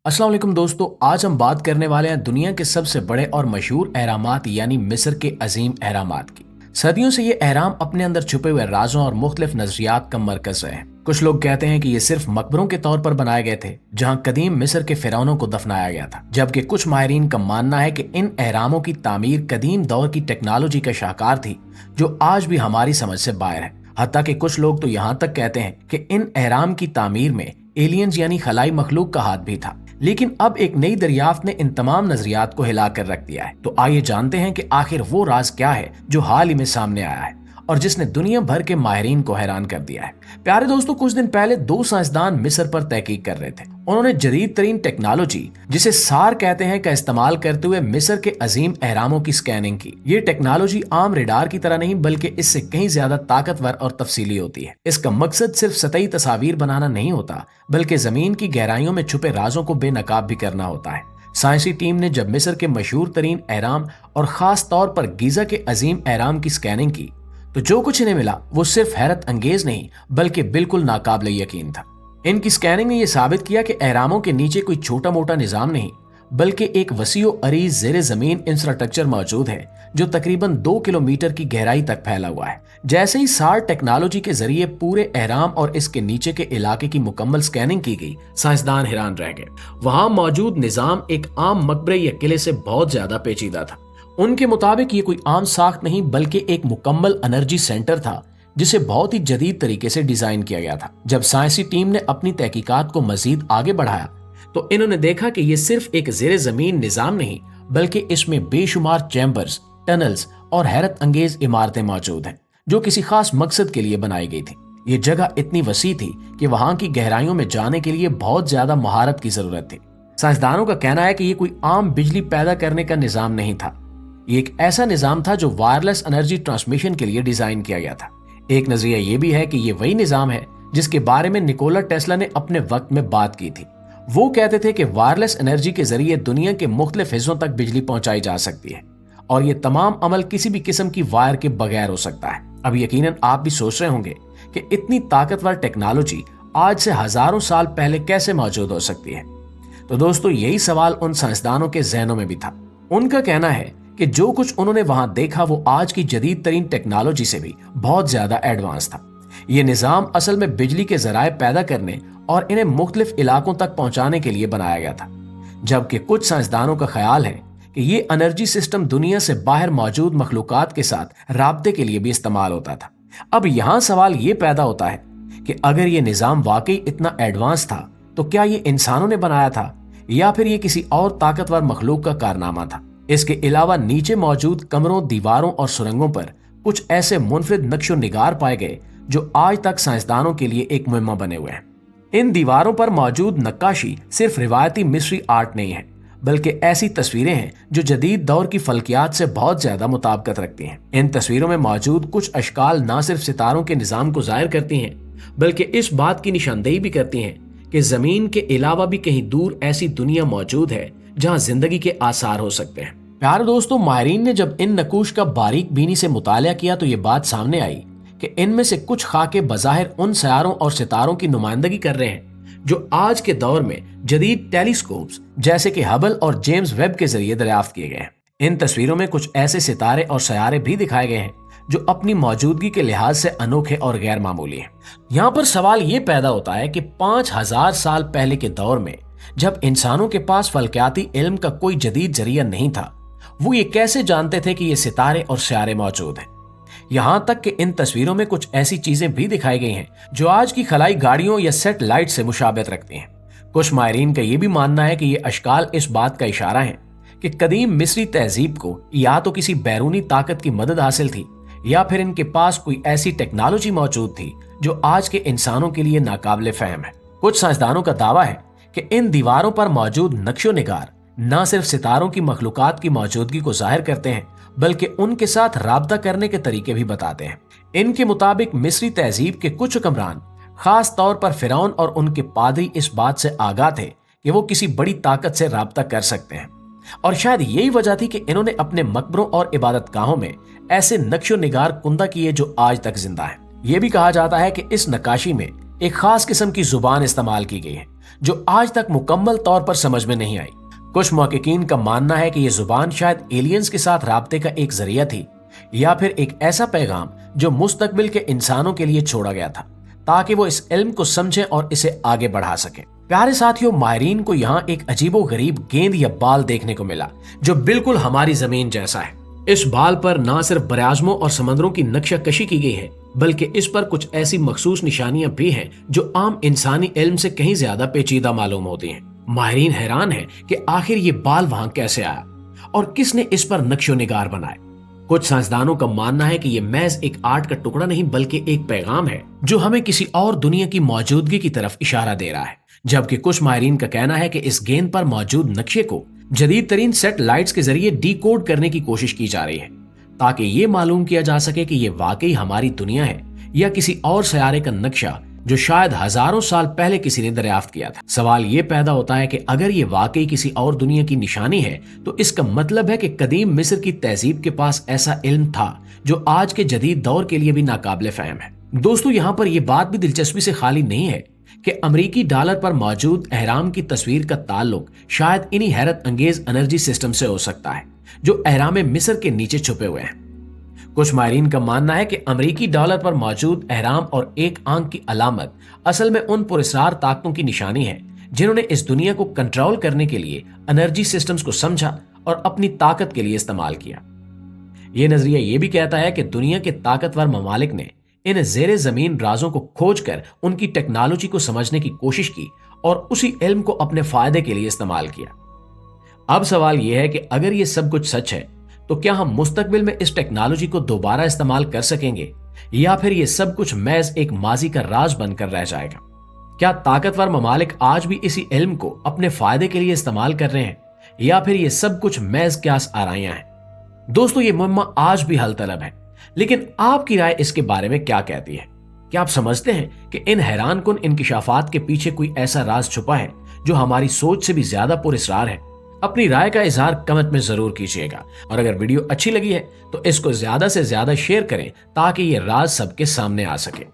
अस्सलाम वालेकुम दोस्तों, आज हम बात करने वाले हैं दुनिया के सबसे बड़े और मशहूर अहरामात यानी मिस्र के अजीम अहरामात की। सदियों से ये अहराम अपने अंदर छुपे हुए राजों और मुख्तलिफ नजरियात का मरकज रहे हैं। कुछ लोग कहते हैं कि ये सिर्फ मकबरों के तौर पर बनाए गए थे जहां कदीम मिस्र के फिरौनों को दफनाया गया था, जबकि कुछ माहिरीन का मानना है कि इन अहरामों की तामीर कदीम दौर की टेक्नोलॉजी का शाहकार थी जो आज भी हमारी समझ से बाहर है। हत्ता कि कुछ लोग तो यहाँ तक कहते हैं कि इन अहराम की तामीर में एलियंस यानी खलाई मखलूक का हाथ भी था। लेकिन अब एक नई दरियाफ्त ने इन तमाम नजरियात को हिला कर रख दिया है। तो आइए जानते हैं कि आखिर वो राज क्या है जो हाल ही में सामने आया है और जिसने दुनिया भर के माहिरीन को हैरान कर दिया है। प्यारे दोस्तों, कुछ दिन पहले दो साइंसदान मिस्र पर तहकीक कर रहे थे। उन्होंने जदीद तरीन टेक्नोलॉजी जिसे सार कहते हैं का इस्तेमाल करते हुए मिस्र के अजीम अहरामों की स्कैनिंग की। ये टेक्नोलॉजी आम रेडार की तरह नहीं बल्कि इससे कहीं ज्यादा ताकतवर और तफसीली होती है। इसका मकसद सिर्फ सतही तस्वीर बनाना नहीं होता बल्कि जमीन की गहराइयों में छुपे राजों को बेनकाब भी करना होता है। साइंसी टीम ने जब मिस्र के मशहूर तरीन अहराम और खास तौर पर गीजा के अजीम अहराम की स्कैनिंग की तो जो कुछ इन्हें मिला वो सिर्फ हैरत अंगेज नहीं बल्कि बिल्कुल नाकाबिले यकीन था। इनकी स्कैनिंग ने यह साबित किया कि अहरामों के नीचे कोई छोटा मोटा निजाम नहीं बल्कि एक वसीओ अरीज जेर जमीन इंफ्रास्ट्रक्चर मौजूद है जो तकरीबन 2 किलोमीटर की गहराई तक फैला हुआ है। जैसे ही सार टेक्नोलॉजी के जरिए पूरे अहराम और इसके नीचे के इलाके की मुकम्मल स्कैनिंग की गई, साइंसदान हैरान रह गए। वहां मौजूद निजाम एक आम मकबरे या किले से बहुत ज्यादा पेचीदा था। उनके मुताबिक ये कोई आम साख्त नहीं बल्कि एक मुकम्मल एनर्जी सेंटर था जिसे बहुत ही जदीद तरीके से डिजाइन किया गया था। जब साइंसी टीम ने अपनी तहकीकात को मजीद आगे बढ़ाया तो इन्होंने देखा कि ये सिर्फ एक जेर जमीन निजाम नहीं बल्कि इसमें बेशुमार चैम्बर्स, टनल्स और हैरत अंगेज इमारतें मौजूद हैं जो किसी खास मकसद के लिए बनाई गई थी। ये जगह इतनी वसी थी कि वहां की गहराइयों में जाने के लिए बहुत ज्यादा महारत की जरूरत थी। साइंसदानों का कहना है कि ये कोई आम बिजली पैदा करने का निजाम नहीं था। ये एक ऐसा निजाम था जो वायरलेस एनर्जी ट्रांसमिशन के लिए डिजाइन किया गया था। एक नजरिया ये भी है कि ये वही निजाम है जिसके बारे में निकोला टेस्ला ने अपने वक्त में बात की थी। वो कहते थे कि वायरलेस एनर्जी के जरिए दुनिया के मुख्तलिफ हिस्सों तक बिजली पहुंचाई जा सकती है और ये तमाम अमल किसी भी किस्म की वायर के बगैर हो सकता है। अब यकीनन आप भी सोच रहे होंगे कि इतनी ताकतवर टेक्नोलॉजी आज से हजारों साल पहले कैसे मौजूद हो सकती है। तो दोस्तों, यही सवाल उन साइंसदानों के जहनों में भी था। उनका कहना है कि जो कुछ उन्होंने वहां देखा वो आज की जदीद तरीन टेक्नोलॉजी से भी बहुत ज्यादा एडवांस था। ये निजाम असल में बिजली के जराए पैदा करने और इन्हें मुख्तलिफ इलाकों तक पहुंचाने के लिए बनाया गया था, जबकि कुछ साइंसदानों का ख्याल है कि ये एनर्जी सिस्टम दुनिया से बाहर मौजूद मखलूकात के साथ राब्ते के लिए भी इस्तेमाल होता था। अब यहाँ सवाल ये पैदा होता है कि अगर ये निजाम वाकई इतना एडवांस था तो क्या ये इंसानों ने बनाया था या फिर ये किसी और ताकतवर मखलूक का कारनामा था। इसके अलावा नीचे मौजूद कमरों, दीवारों और सुरंगों पर कुछ ऐसे मुनफरिद नक्शो निगार पाए गए जो आज तक साइंसदानों के लिए एक मुहिम्मा बने हुए हैं। इन दीवारों पर मौजूद नक्काशी सिर्फ रिवायती मिस्री आर्ट नहीं है बल्कि ऐसी तस्वीरें हैं जो जदीद दौर की फल्कियात से बहुत ज्यादा मुताबिकत रखती हैं। इन तस्वीरों में मौजूद कुछ अशकाल न सिर्फ सितारों के निजाम को जाहिर करती हैं बल्कि इस बात की निशानदेही भी करती हैं कि जमीन के अलावा भी कहीं दूर ऐसी दुनिया मौजूद है जहां जिंदगी के आसार हो सकते हैं। प्यारे दोस्तों, माहिरीन ने जब इन नकूश का बारीक बीनी से मुतालिया किया तो ये बात सामने आई कि इनमें से कुछ खाके बज़ाहिर उन सयारों और सितारों की नुमाइंदगी कर रहे हैं जो आज के दौर में जदीद टेलीस्कोप्स जैसे कि हबल और जेम्स वेब के जरिए दरियाफ्त किए गए हैं। इन तस्वीरों में कुछ ऐसे सितारे और सयारे भी दिखाए गए हैं जो अपनी मौजूदगी के लिहाज से अनोखे और गैर मामूली हैं। यहाँ पर सवाल ये पैदा होता है कि 5000 साल पहले के दौर में जब इंसानों के पास फल्कियाती इल्म का कोई जदीद जरिया नहीं था, वो ये कैसे जानते थे कि ये सितारे और सयारे मौजूद हैं। यहाँ तक कि इन तस्वीरों में कुछ ऐसी चीजें भी दिखाई गई हैं जो आज की खलाई गाड़ियों या सैटेलाइट से मुशाबहत रखती हैं। कुछ माहिरीन का ये भी मानना है कि ये अशकाल इस बात का इशारा है कि कदीम मिस्री तहजीब को या तो किसी बैरूनी ताकत की मदद हासिल थी या फिर इनके पास कोई ऐसी टेक्नोलॉजी मौजूद थी जो आज के इंसानों के लिए नाकाबिले फहम है। कुछ साइंसदानों का दावा है कि इन दीवारों पर मौजूद नक्शो निगार न सिर्फ सितारों की मखलूकात की मौजूदगी को जाहिर करते हैं बल्कि उनके साथ राब्ता करने के तरीके भी बताते हैं। इनके मुताबिक मिस्री तहजीब के कुछ हुक्मरान, खास तौर पर फिरौन और उनके पादरी, इस बात से आगाह थे कि वो किसी बड़ी ताकत से राब्ता कर सकते हैं और शायद यही वजह थी कि इन्होंने अपने मकबरों और इबादत गाहों में ऐसे नक्शो निगार कुंदा किए जो आज तक जिंदा है। ये भी कहा जाता है कि इस नक्काशी में एक खास किस्म की जुबान इस्तेमाल की गई है जो आज तक मुकम्मल तौर पर समझ में नहीं आई। कुछ मुहक्किकीन का मानना है कि यह जुबान शायद एलियंस के साथ राब्ते का एक जरिया थी, या फिर एक ऐसा पैगाम जो मुस्तकबिल के इंसानों के लिए छोड़ा गया था ताकि वो इस इल्म को समझें और इसे आगे बढ़ा सकें। प्यारे साथियों, माहिरीन को यहाँ एक अजीबो गरीब गेंद या बाल देखने को मिला जो बिल्कुल हमारी जमीन जैसा है। इस बाल पर न सिर्फ बराज़मों और समंदरों की नक्शा कशी की गई है, बल्कि इस पर कुछ ऐसी मखसूस निशानियां भी हैं जो आम इंसानी इल्म से कहीं ज्यादा पेचीदा मालूम होती हैं। माहिरीन हैरान है कि आखिर ये बाल वहां कैसे आया और किसने इस पर नक्शो निगार बनाए। कुछ साइंसदानों का मानना है कि ये महज एक आर्ट का टुकड़ा नहीं बल्कि एक पैगाम है जो हमें किसी और दुनिया की मौजूदगी की तरफ इशारा दे रहा है। जबकि कुछ माहिरीन का कहना है कि इस गेंद पर मौजूद नक्शे को जदीद तरीन सैटेलाइट्स के जरिए डीकोड करने की कोशिश की जा रही है ताकि ये मालूम किया जा सके कि ये वाकई हमारी दुनिया है या किसी और सयारे का नक्शा जो शायद हजारों साल पहले किसी ने दरियाफ्त किया था। सवाल ये पैदा होता है कि अगर ये वाकई किसी और दुनिया की निशानी है तो इसका मतलब है कि कदीम मिस्र की तहजीब के पास ऐसा इल्म था जो आज के जदीद दौर के लिए भी नाकाबिले फहम है। दोस्तों, यहाँ पर यह बात भी दिलचस्पी से खाली नहीं है कि अमरीकी डॉलर पर मौजूद अहराम की तस्वीर का ताल्लुक शायद इन्हीं हैरत अंगेज एनर्जी सिस्टम से हो सकता है जो अहराम मिस्र के नीचे छुपे हुए हैं। कुछ माहिरीन का मानना है कि अमरीकी डॉलर पर मौजूद अहराम और एक आंख की अलामत असल में उन पुरस्कार ताकतों की निशानी है जिन्होंने इस दुनिया को कंट्रोल करने के लिए एनर्जी सिस्टम्स को समझा और अपनी ताकत के लिए इस्तेमाल किया। यह नजरिया यह भी कहता है कि दुनिया के ताकतवर ममालिक ने इन जेरे जमीन राजों को खोजकर उनकी टेक्नोलॉजी को समझने की कोशिश की और उसी इल्म को अपने फायदे के लिए इस्तेमाल किया। अब सवाल यह है कि अगर ये सब कुछ सच है तो क्या हम मुस्तकबिल में इस टेक्नोलॉजी को दोबारा इस्तेमाल कर सकेंगे या फिर ये सब कुछ महज एक माजी का राज बनकर रह जाएगा? क्या ताकतवर ममालिक आज भी इसी इल्म को अपने फायदे के लिए इस्तेमाल कर रहे हैं या फिर ये सब कुछ महज क्यास आराइयां हैं? दोस्तों, ये मुअम्मा आज भी हल तलब है, लेकिन आपकी राय इसके बारे में क्या कहती है? क्या आप समझते हैं कि इन हैरानकुन इंकिशाफात के पीछे कोई ऐसा राज छुपा है जो हमारी सोच से भी ज्यादा पुरस्कार है? अपनी राय का इजहार कमेंट में जरूर कीजिएगा और अगर वीडियो अच्छी लगी है तो इसको ज्यादा से ज्यादा शेयर करें ताकि ये राज सबके सामने आ सके।